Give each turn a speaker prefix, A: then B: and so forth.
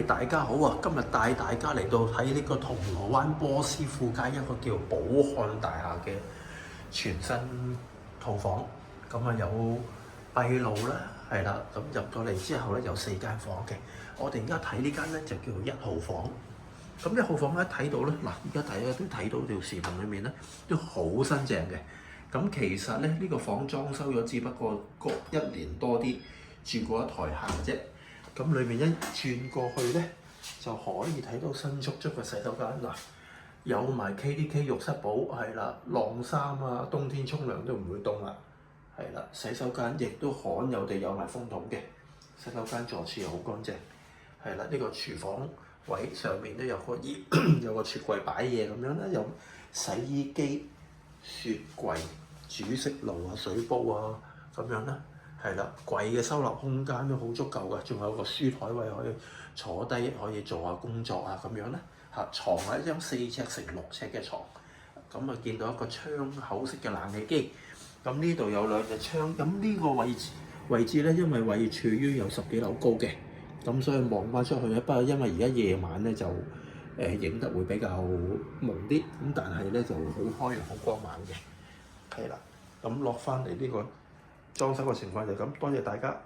A: 大家好啊！今日帶大家嚟到睇呢個銅鑼灣波斯富街一個叫寶漢大廈嘅全新套房。咁啊有閉路啦，係啦。咁入到嚟之後咧有4間房嘅。我哋而家睇呢間咧就叫做1號房。咁1號房一睇到咧，嗱而家大家都睇到條視頻裏面咧都好新淨嘅。咁其實咧呢個房裝修咗，只不過1年多啲，住過一台客啫。咁裏面一轉過去咧，就可以睇到新足足嘅洗手間嗱，有埋 KDK 浴室寶，係啦，晾衫啊，冬天沖涼都唔會凍啦，係啦，洗手間亦都罕有地有埋風筒嘅，洗手間座廁又好乾淨，係啦，呢個廚房位上面都有個有個雪櫃擺嘢咁樣啦，有洗衣機、雪櫃、煮食爐啊、水煲啊咁樣啦。係啦，櫃嘅收納空間都好足夠嘅，仲有個書台位可以坐低，可以做下工作啊咁樣咧。嚇，牀係一張4尺乘6尺嘅床，咁啊見到一個窗口式嘅冷氣機。咁呢度有2隻窗，咁呢個位置咧，因為位處於有10幾樓高嘅，咁所以望翻出去咧，不過因為而家夜晚咧就影得會比較朦啲，咁但係咧就好開好光猛嘅。係啦，咁落翻嚟呢個裝修嘅情況就咁，多謝大家。